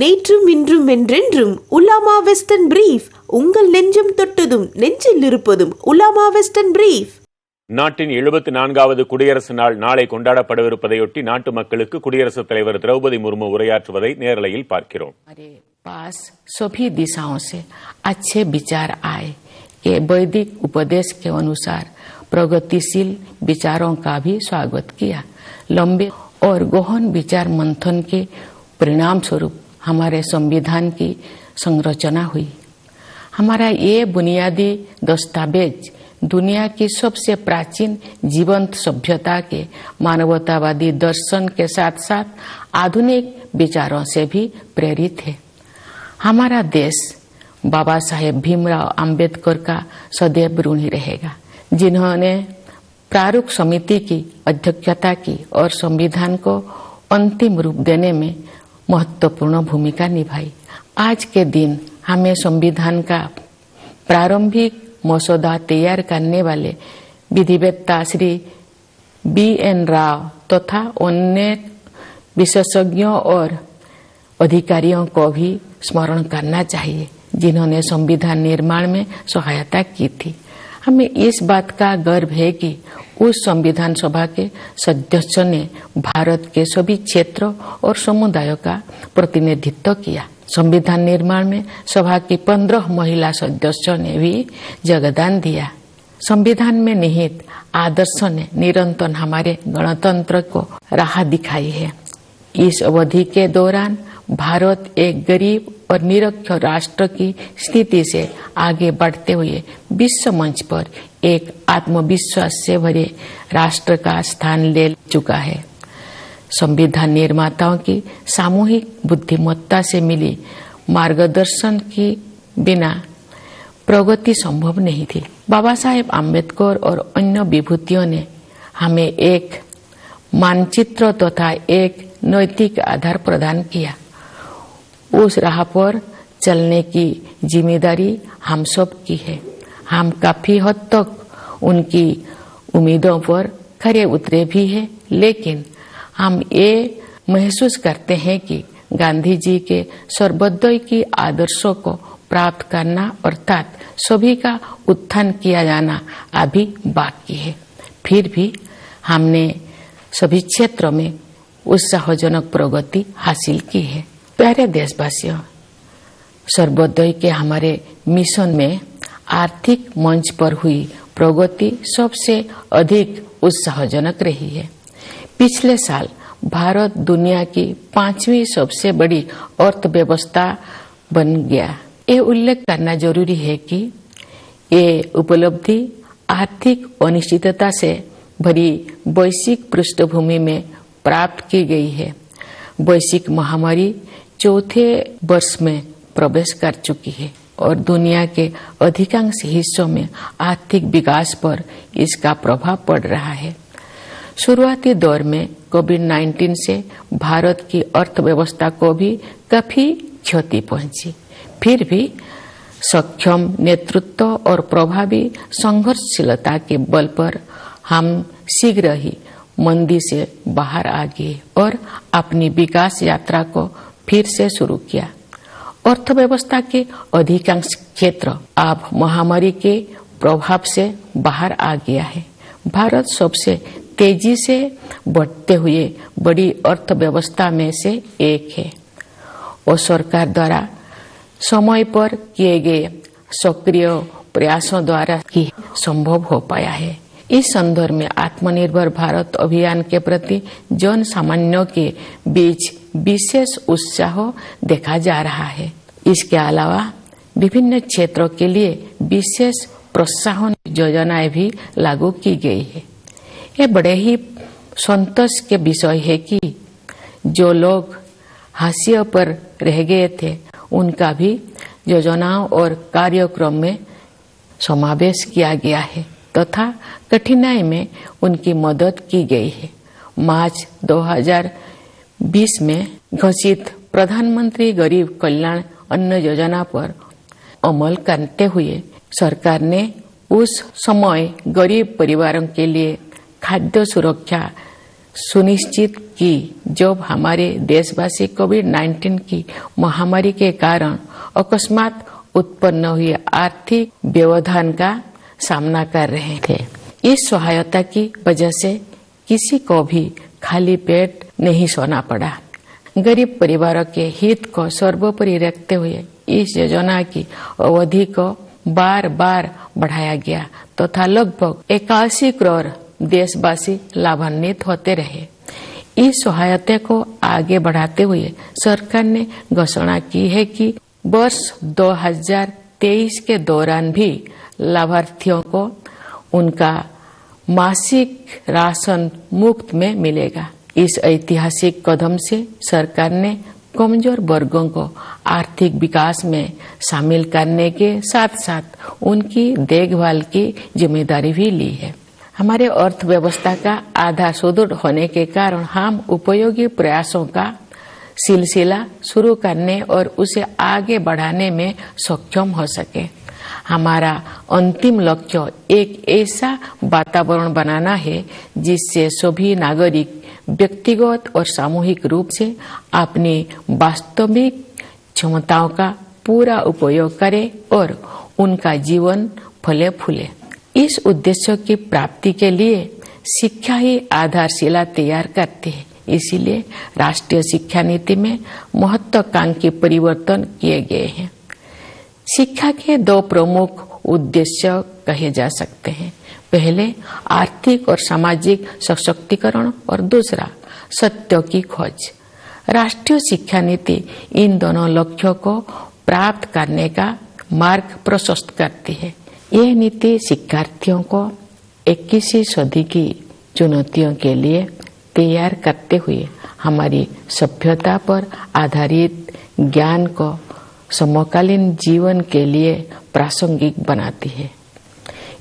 நேற்றும் இன்றும் என்றென்றும் உலாமா வெஸ்டர்ன் பிரீஃப், உங்கள் நெஞ்சம் தொட்டதும் நெஞ்சில் இருப்பதும் உலாமா வெஸ்டர்ன் பிரீஃப். நாட்டின் 74வது குடியரசு நாள் நாளை கொண்டாடப்படவிருப்பதையொட்டி நாட்டு மக்களுக்கு குடியரசுத் தலைவர் திரௌபதி முர்மு உரையாற்றுவதை நேரலையில் பார்க்கிறோம். पास सभी दिशाओं से अच्छे विचार आए कि वैदिक उपदेश के अनुसार प्रगतिशील विचारों का भी स्वागत किया। लंबे और गहन विचार मंथन के परिणाम स्वरूप हमारे संविधान की संरचना हुई। हमारा ये बुनियादी दस्तावेज दुनिया की सबसे प्राचीन जीवंत सभ्यता के मानवतावादी दर्शन के साथ साथ आधुनिक विचारों से भी प्रेरित है। हमारा देश बाबा साहेब भीमराव अंबेडकर का सदैव ऋणी रहेगा, जिन्होंने प्रारूप समिति की अध्यक्षता की और संविधान को अंतिम रूप देने में महत्वपूर्ण भूमिका निभाई। आज के दिन हमें संविधान का प्रारंभिक मसौदा तैयार करने वाले विधिवेत्ता श्री BN राव तथा अन्य विशेषज्ञों और अधिकारियों को भी स्मरण करना चाहिए, जिन्होंने संविधान निर्माण में सहायता की थी। हमें इस बात का गर्व है कि उस संविधान सभा के सदस्यों ने भारत के सभी क्षेत्रों और समुदायों का प्रतिनिधित्व किया। संविधान निर्माण में सभा की 15 महिला सदस्यों ने भी योगदान दिया। संविधान में निहित आदर्शों ने निरंतर हमारे गणतंत्र को राह दिखाई है। इस अवधि के दौरान भारत एक गरीब और निरक्षर राष्ट्र की स्थिति से आगे बढ़ते हुए विश्व मंच पर एक आत्मविश्वास से भरे राष्ट्र का स्थान ले चुका है। संविधान निर्माताओं की सामूहिक बुद्धिमत्ता से मिली मार्गदर्शन की बिना प्रगति संभव नहीं थी। बाबा साहेब आम्बेडकर और अन्य विभूतियों ने हमें एक मानचित्र तथा एक नैतिक आधार प्रदान किया। उस राह पर चलने की जिम्मेदारी हम सब की है। हम काफी हद तक उनकी उम्मीदों पर खरे उतरे भी हैं, लेकिन हम ये महसूस करते हैं कि गांधी जी के सर्वोदय की आदर्शों को प्राप्त करना अर्थात सभी का उत्थान किया जाना अभी बाकी है। फिर भी हमने सभी क्षेत्रों में उत्साहजनक प्रगति हासिल की है। प्यारे देशवासियों, सर्वोदय के हमारे मिशन में आर्थिक मंच पर हुई प्रगति सबसे अधिक उत्साहजनक रही है। पिछले साल भारत दुनिया की 5वीं सबसे बड़ी अर्थव्यवस्था बन गया। ये उल्लेख करना जरूरी है कि ये उपलब्धि आर्थिक अनिश्चितता से भरी वैश्विक पृष्ठभूमि में प्राप्त की गई है। वैश्विक महामारी चौथे वर्ष में प्रवेश कर चुकी है और दुनिया के अधिकांश हिस्सों में आर्थिक विकास पर इसका प्रभाव पड़ रहा है। शुरुआती दौर में कोविड-19 से भारत की अर्थव्यवस्था को भी काफी क्षति पहुंची। फिर भी सक्षम नेतृत्व और प्रभावी संघर्षशीलता के बल पर हम शीघ्र ही मंदी से बाहर आ गए और अपनी विकास यात्रा को फिर से शुरू किया। अर्थव्यवस्था के अधिकांश क्षेत्र अब महामारी के प्रभाव से बाहर आ गया है। भारत सबसे तेजी से बढ़ते हुए बड़ी अर्थव्यवस्था में से एक है और सरकार द्वारा समय पर किए गए सक्रिय प्रयासों द्वारा ही संभव हो पाया है। इस संदर्भ में आत्मनिर्भर भारत अभियान के प्रति जन सामान्यों के बीच विशेष उत्साह देखा जा रहा है। इसके अलावा विभिन्न क्षेत्रों के लिए विशेष प्रोत्साहन योजनाएं भी लागू की गई है। ये बड़े ही संतोष के विषय है कि जो लोग हाशिए पर रह गए थे उनका भी योजनाओं और कार्यक्रम में समावेश किया गया है तथा कठिनाई में उनकी मदद की गई है। मार्च 2020 में घोषित प्रधानमंत्री गरीब कल्याण अन्न योजना पर अमल करते हुए सरकार ने उस समय गरीब परिवारों के लिए खाद्य सुरक्षा सुनिश्चित की जब हमारे देशवासी कोविड-19 की महामारी के कारण अकस्मात उत्पन्न हुए आर्थिक व्यवधान का सामना कर रहे थे। इस सहायता की वजह से किसी को भी खाली पेट नहीं सोना पड़ा। गरीब परिवारों के हित को सर्वोपरि रखते हुए इस योजना की अवधि को बार बार बढ़ाया गया तथा लगभग 81 करोड़ देशवासी लाभान्वित होते रहे। इस सहायता को आगे बढ़ाते हुए सरकार ने घोषणा की है कि वर्ष 2023 के दौरान भी लाभार्थियों को उनका मासिक राशन मुफ्त में मिलेगा। इस ऐतिहासिक कदम से सरकार ने कमजोर वर्गों को आर्थिक विकास में शामिल करने के साथ साथ उनकी देखभाल की जिम्मेदारी भी ली है। हमारे अर्थव्यवस्था का आधार सुदृढ़ होने के कारण हम उपयोगी प्रयासों का सिलसिला शुरू करने और उसे आगे बढ़ाने में सक्षम हो सके। हमारा अंतिम लक्ष्य एक ऐसा वातावरण बनाना है जिससे सभी नागरिक व्यक्तिगत और सामूहिक रूप से अपनी वास्तविक क्षमताओं का पूरा उपयोग करें और उनका जीवन फले फूले। इस उद्देश्य की प्राप्ति के लिए शिक्षा ही आधारशिला तैयार करती है। इसीलिए राष्ट्रीय शिक्षा नीति में महत्वाकांक्षी परिवर्तन किए गए हैं। शिक्षा के दो प्रमुख उद्देश्य कहे जा सकते हैं। पहले आर्थिक और सामाजिक सशक्तिकरण और दूसरा सत्य की खोज। राष्ट्रीय शिक्षा नीति इन दोनों लक्ष्यों को प्राप्त करने का मार्ग प्रशस्त करती है। यह नीति शिक्षार्थियों को 21वीं सदी की चुनौतियों के लिए तैयार करते हुए हमारी सभ्यता पर आधारित ज्ञान को समकालीन जीवन के लिए प्रासंगिक बनाती है।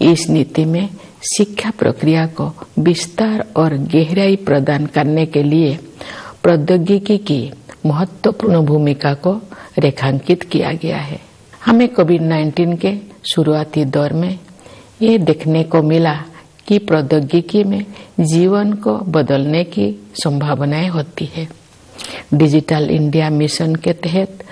इस नीति में शिक्षा प्रक्रिया को विस्तार और गहराई प्रदान करने के लिए प्रौद्योगिकी की महत्वपूर्ण भूमिका को रेखांकित किया गया है। हमें कोविड-19 के शुरुआती दौर में ये देखने को मिला कि प्रौद्योगिकी में जीवन को बदलने की संभावनाएं होती है। डिजिटल इंडिया मिशन के तहत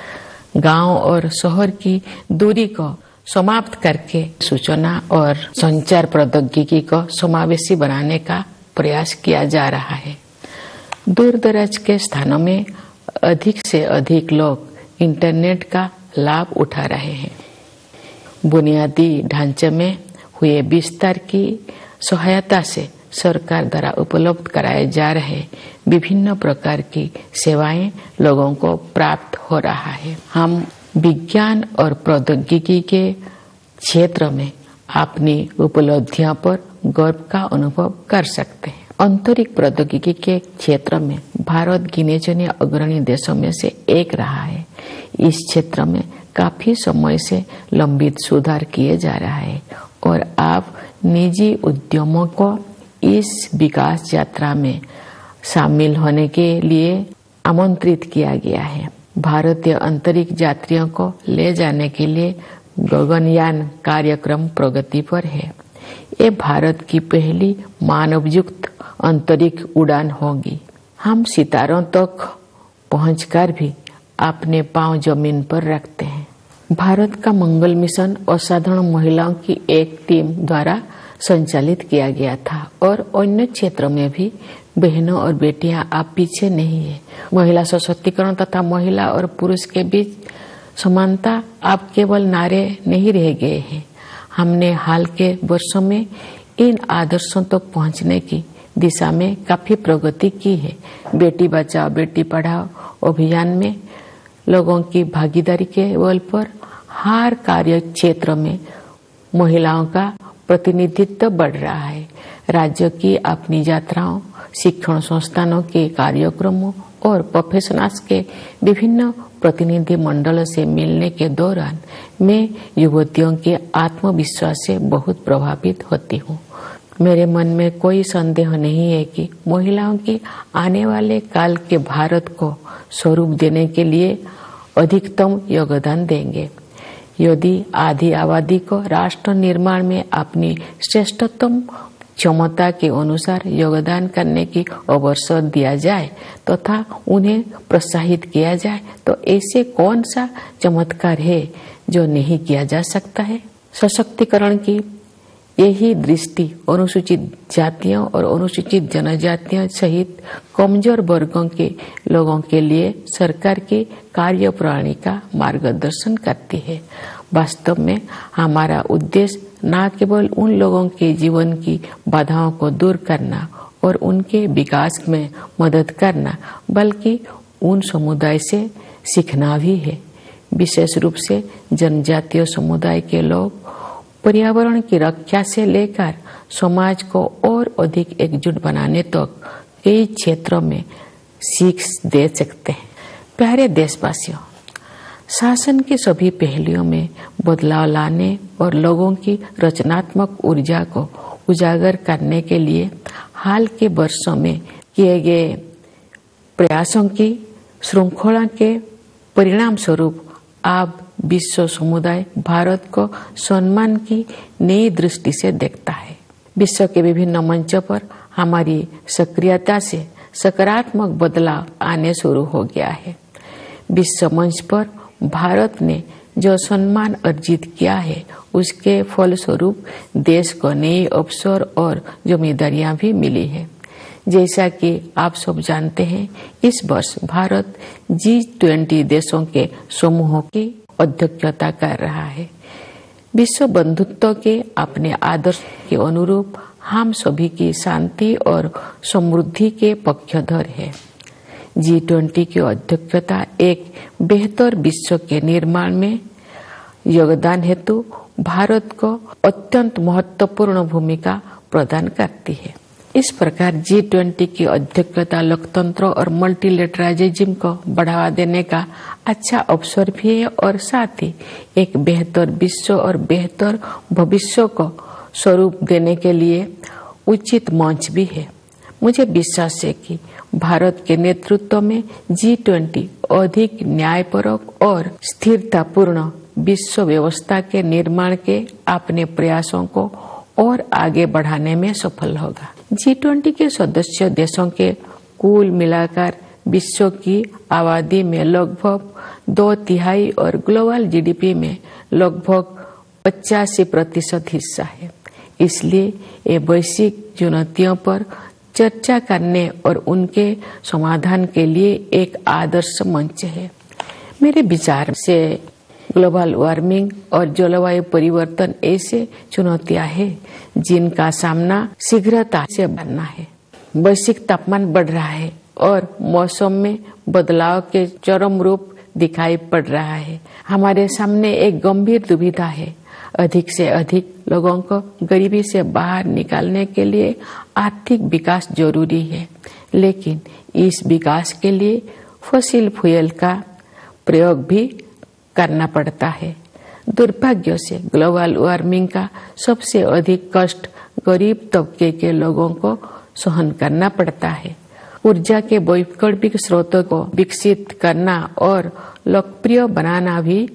गांव और शहर की दूरी को समाप्त करके सूचना और संचार प्रौद्योगिकी को समावेशी बनाने का प्रयास किया जा रहा है। दूर दराज के स्थानों में अधिक से अधिक लोग इंटरनेट का लाभ उठा रहे हैं। बुनियादी ढांचे में हुए विस्तार की सहायता से सरकार द्वारा उपलब्ध कराए जा रहे विभिन्न प्रकार की सेवाएं लोगों को प्राप्त हो रहा है। हम विज्ञान और प्रौद्योगिकी के क्षेत्र में अपनी उपलब्धियों पर गर्व का अनुभव कर सकते हैं। आंतरिक प्रौद्योगिकी के क्षेत्र में भारत गिने चुने अग्रणी देशों में से एक रहा है। इस क्षेत्र में काफी समय से लंबित सुधार किए जा रहा है और अब निजी उद्यमों को इस विकास यात्रा में शामिल होने के लिए आमंत्रित किया गया है। भारतीय अंतरिक्ष यात्रियों को ले जाने के लिए गगनयान कार्यक्रम प्रगति पर है। ये भारत की पहली मानवयुक्त अंतरिक्ष उड़ान होगी। हम सितारों तक पहुंचकर भी अपने पांव जमीन पर रखते हैं। भारत का मंगल मिशन असाधारण महिलाओं की एक टीम द्वारा संचालित किया गया था और अन्य क्षेत्रों में भी बहनों और बेटियां आप पीछे नहीं है। महिला सशक्तिकरण तथा महिला और पुरुष के बीच समानता अब केवल नारे नहीं रह गए हैं। हमने हाल के वर्षों में इन आदर्शों तक पहुंचने की दिशा में काफी प्रगति की है। बेटी बचाओ बेटी पढ़ाओ अभियान में लोगों की भागीदारी के बल पर हर कार्य क्षेत्र में महिलाओं का प्रतिनिधित्व बढ़ रहा है। राज्य की अपनी यात्राओं, शिक्षण संस्थानों के कार्यक्रमों और प्रोफेशनल्स के विभिन्न प्रतिनिधि मंडलों से मिलने के दौरान मैं युवतियों के आत्मविश्वास से बहुत प्रभावित होती हूँ। मेरे मन में कोई संदेह नहीं है कि महिलाओं की आने वाले काल के भारत को स्वरूप देने के लिए अधिकतम योगदान देंगे। यदि आधी आबादी को राष्ट्र निर्माण में अपनी श्रेष्ठतम क्षमता के अनुसार योगदान करने की अवसर दिया जाए तथा उन्हें प्रोत्साहित किया जाए तो ऐसे कौन सा चमत्कार है जो नहीं किया जा सकता है। सशक्तिकरण की यही दृष्टि अनुसूचित जातियों और अनुसूचित जनजातियों सहित कमजोर वर्गों के लोगों के लिए सरकार की कार्यप्रणाली का मार्गदर्शन करती है। वास्तव में हमारा उद्देश्य न केवल उन लोगों के जीवन की बाधाओं को दूर करना और उनके विकास में मदद करना बल्कि उन समुदाय से सीखना भी है। विशेष रूप से जनजातीय समुदाय के लोग पर्यावरण की रक्षा से लेकर समाज को और अधिक एकजुट बनाने तक कई क्षेत्रों में सीख दे सकते हैं। प्यारे देशवासियों, शासन के सभी पहलुओं में बदलाव लाने और लोगों की रचनात्मक ऊर्जा को उजागर करने के लिए हाल के वर्षों में किए गए प्रयासों की श्रृंखला के परिणाम स्वरूप अब विश्व समुदाय भारत को सम्मान की नई दृष्टि से देखता है। विश्व के विभिन्न मंचों पर हमारी सक्रियता से सकारात्मक बदलाव आने शुरू हो गया है। विश्व मंच पर भारत ने जो सम्मान अर्जित किया है उसके फलस्वरूप देश को नए अवसर और जिम्मेदारियां भी मिली है। जैसा कि आप सब जानते हैं, इस वर्ष भारत G20 देशों के समूह की अध्यक्षता कर रहा है। विश्व बंधुत्व के अपने आदर्श के अनुरूप हम सभी की शांति और समृद्धि के पक्षधर है। G20 की अध्यक्षता एक बेहतर विश्व के निर्माण में योगदान हेतु भारत को अत्यंत महत्वपूर्ण भूमिका प्रदान करती है। इस प्रकार G20 की अध्यक्षता लोकतंत्र और मल्टीलेटरलिज्म को बढ़ावा देने का अच्छा अवसर भी है और साथ ही एक बेहतर विश्व और बेहतर भविष्य को स्वरूप देने के लिए उचित मंच भी है। मुझे विश्वास है कि भारत के नेतृत्व में G20 अधिक न्यायपरक और स्थिरतापूर्ण विश्व व्यवस्था के निर्माण के अपने प्रयासों को और आगे बढ़ाने में सफल होगा। G20 के सदस्य देशों के कुल मिलाकर विश्व की आबादी में लगभग 2/3 और ग्लोबल जीडीपी में लगभग 85% हिस्सा है। इसलिए ये वैश्विक चुनौतियों पर चर्चा करने और उनके समाधान के लिए एक आदर्श मंच है। मेरे विचार से ग्लोबल वार्मिंग और जलवायु परिवर्तन ऐसे चुनौतियां हैं जिनका सामना शीघ्रता से करना है। वैश्विक तापमान बढ़ रहा है और मौसम में बदलाव के चरम रूप दिखाई पड़ रहा है। हमारे सामने एक गंभीर दुविधा है। अधिक से अधिक लोगों को गरीबी से बाहर निकालने के लिए आर्थिक विकास जरूरी है, लेकिन इस विकास के लिए फॉसिल फ्यूल का प्रयोग भी करना पड़ता है। दुर्भाग्य से ग्लोबल वार्मिंग का सबसे अधिक कष्ट गरीब तबके के लोगों को सहन करना पड़ता है। ऊर्जा के वैकल्पिक स्रोतों को विकसित करना और लोकप्रिय बनाना भी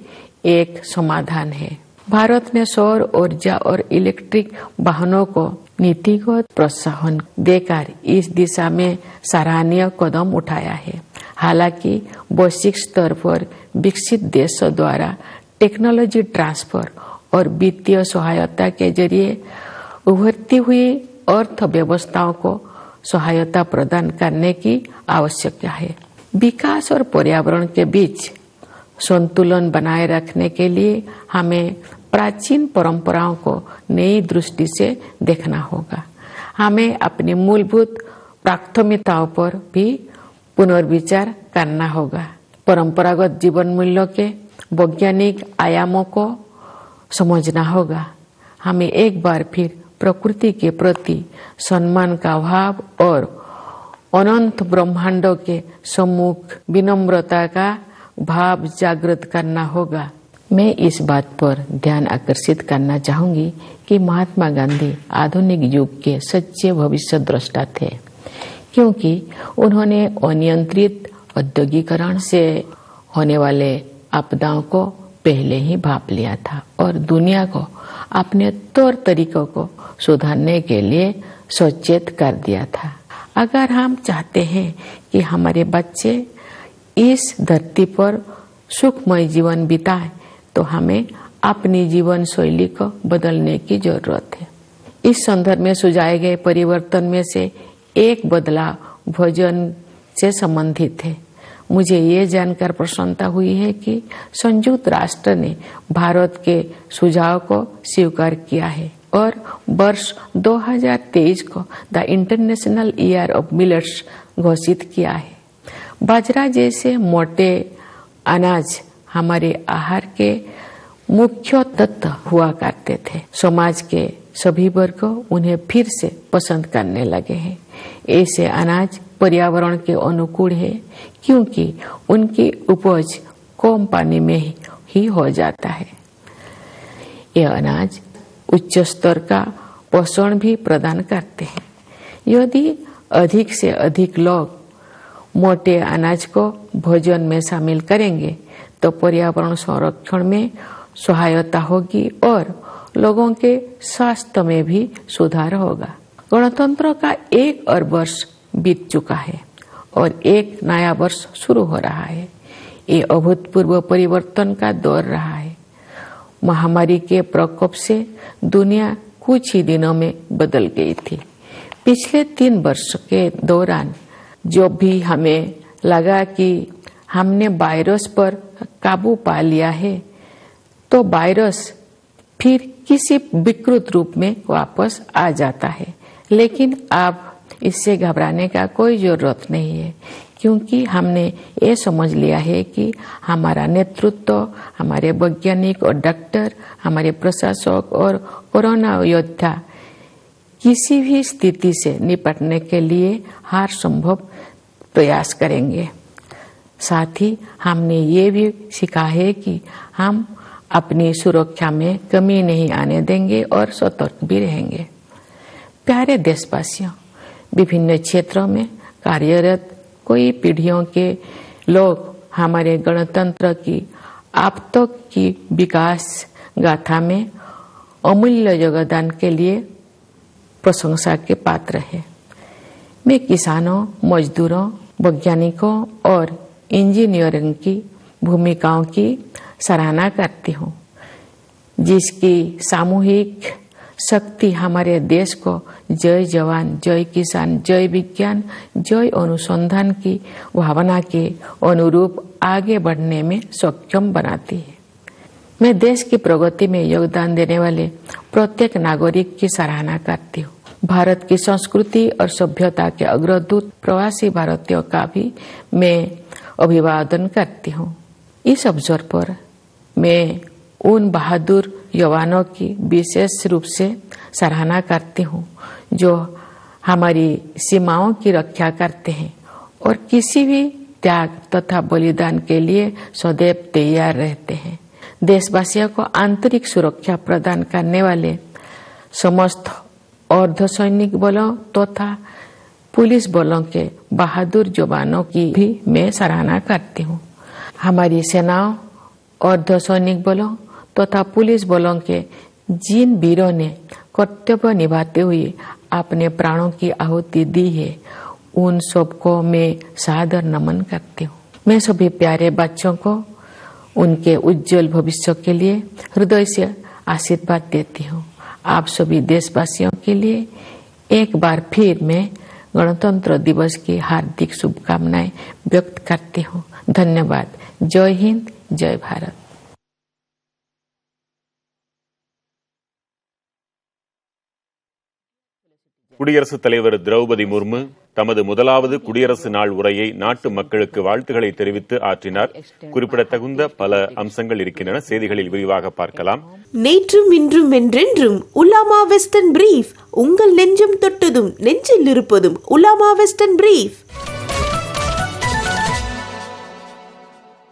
एक समाधान है। भारत ने सौर ऊर्जा और इलेक्ट्रिक वाहनों को नीतिगत प्रोत्साहन देकर इस दिशा में सराहनीय कदम उठाया है। हालांकि वैश्विक स्तर पर विकसित देशों द्वारा टेक्नोलॉजी ट्रांसफर और वित्तीय सहायता के जरिए उभरती हुई अर्थव्यवस्थाओं को सहायता प्रदान करने की आवश्यकता है। विकास और पर्यावरण के बीच संतुलन बनाए रखने के लिए हमें प्राचीन परंपराओं को नई दृष्टि से देखना होगा। हमें अपनी मूलभूत प्राथमिकताओं पर भी पुनर्विचार करना होगा। परंपरागत जीवन मूल्यों के वैज्ञानिक आयामों को समझना होगा। हमें एक बार फिर प्रकृति के प्रति सम्मान का भाव और अनंत ब्रह्मांडों के सम्मुख विनम्रता का भाव जागृत करना होगा। मैं इस बात पर ध्यान आकर्षित करना चाहूंगी कि महात्मा गांधी आधुनिक युग के सच्चे भविष्य द्रष्टा थे, क्योंकि उन्होंने अनियंत्रित औद्योगिकरण से होने वाले आपदाओं को पहले ही भाप लिया था और दुनिया को अपने तौर तरीकों को सुधारने के लिए सचेत कर दिया था। अगर हम चाहते हैं कि हमारे बच्चे इस धरती पर सुखमय जीवन बिताएं, तो हमें अपनी जीवन शैली को बदलने की जरूरत है। इस संदर्भ में सुझाए गए परिवर्तन में से एक बदलाव भोजन से संबंधित है। मुझे ये जानकर प्रसन्नता हुई है कि संयुक्त राष्ट्र ने भारत के सुझाव को स्वीकार किया है और वर्ष 2023 को the international year of millets घोषित किया है। बाजरा जैसे मोटे अनाज हमारे आहार के मुख्य तत्व हुआ करते थे। समाज के सभी वर्ग उन्हें फिर से पसंद करने लगे हैं। ऐसे अनाज पर्यावरण के अनुकूल है क्योंकि उनकी उपज कम पानी में ही हो जाता है। ये अनाज उच्च स्तर का पोषण भी प्रदान करते हैं। यदि अधिक से अधिक लोग मोटे अनाज को भोजन में शामिल करेंगे तो पर्यावरण संरक्षण में सहायता होगी और लोगों के स्वास्थ्य में भी सुधार होगा। गणतंत्र का 1 और वर्ष बीत चुका है और एक नया वर्ष शुरू हो रहा है। ये अभूतपूर्व परिवर्तन का दौर रहा है। महामारी के प्रकोप से दुनिया कुछ ही दिनों में बदल गई थी। पिछले 3 वर्ष के दौरान जो भी हमें लगा कि हमने वायरस पर काबू पा लिया है, तो वायरस फिर किसी विकृत रूप में वापस आ जाता है। लेकिन अब इससे घबराने का कोई जरूरत नहीं है क्योंकि हमने ये समझ लिया है कि हमारा नेतृत्व, हमारे वैज्ञानिक और डॉक्टर, हमारे प्रशासक और कोरोना योद्धा किसी भी स्थिति से निपटने के लिए हर संभव प्रयास करेंगे। साथ ही हमने ये भी सीखा है कि हम अपनी सुरक्षा में कमी नहीं आने देंगे और सतर्क भी रहेंगे। प्यारे देशवासियों, विभिन्न क्षेत्रों में कार्यरत कई पीढ़ियों के लोग हमारे गणतंत्र की अब तक की विकास गाथा में अमूल्य योगदान के लिए प्रशंसा के पात्र है। मैं किसानों, मजदूरों, वैज्ञानिकों और इंजीनियरों की भूमिकाओं की सराहना करती हूँ, जिसकी सामूहिक शक्ति हमारे देश को जय जवान, जय किसान, जय विज्ञान, जय अनुसंधान की भावना के अनुरूप आगे बढ़ने में सक्षम बनाती है। मैं देश की प्रगति में योगदान देने वाले प्रत्येक नागरिक की सराहना करती हूँ। भारत की संस्कृति और सभ्यता के अग्रदूत प्रवासी भारतीयों का भी मैं अभिवादन करती हूँ। इस अवसर पर मैं उन बहादुर जवानों की विशेष रूप से सराहना करती हूँ जो हमारी सीमाओं की रक्षा करते हैं और किसी भी त्याग तथा बलिदान के लिए सदैव तैयार रहते हैं। देशवासियों को आंतरिक सुरक्षा प्रदान करने वाले समस्त अर्धसैनिक बलों तथा पुलिस बलों के बहादुर जवानों की भी मैं सराहना करती हूँ। हमारी सेनाओं, अर्धसैनिक बलों तथा पुलिस बलों के जिन वीरों ने कर्तव्य निभाते हुए अपने प्राणों की आहुति दी है, उन सबको मैं सादर नमन करती हूँ। मैं सभी प्यारे बच्चों को उनके उज्जवल भविष्य के लिए हृदय से आशीर्वाद देती हूँ। आप सभी देशवासियों के लिए एक बार फिर मैं गणतंत्र दिवस की हार्दिक शुभकामनाएं व्यक्त करती हूँ। धन्यवाद। जय हिंद, जय भारत। குடியரசுத் தலைவர் திரௌபதி முர்மு தமது முதலாவது குடியரசு நாள் உரையை நாட்டு மக்களுக்கு வாழ்த்துக்களை தெரிவித்து ஆற்றினார். குறிப்பிடத்தகுந்த பல அம்சங்கள் இருக்கின்றன. செய்திகளில் விரிவாக பார்க்கலாம். நேற்றும் இன்றும் என்றென்றும் உலாமா வெஸ்டர்ன் பிரீஃப், உங்கள் நெஞ்சம் தொட்டதும் நெஞ்சில் இருப்பதும் உலாமா வெஸ்டர்ன் பிரீஃப்.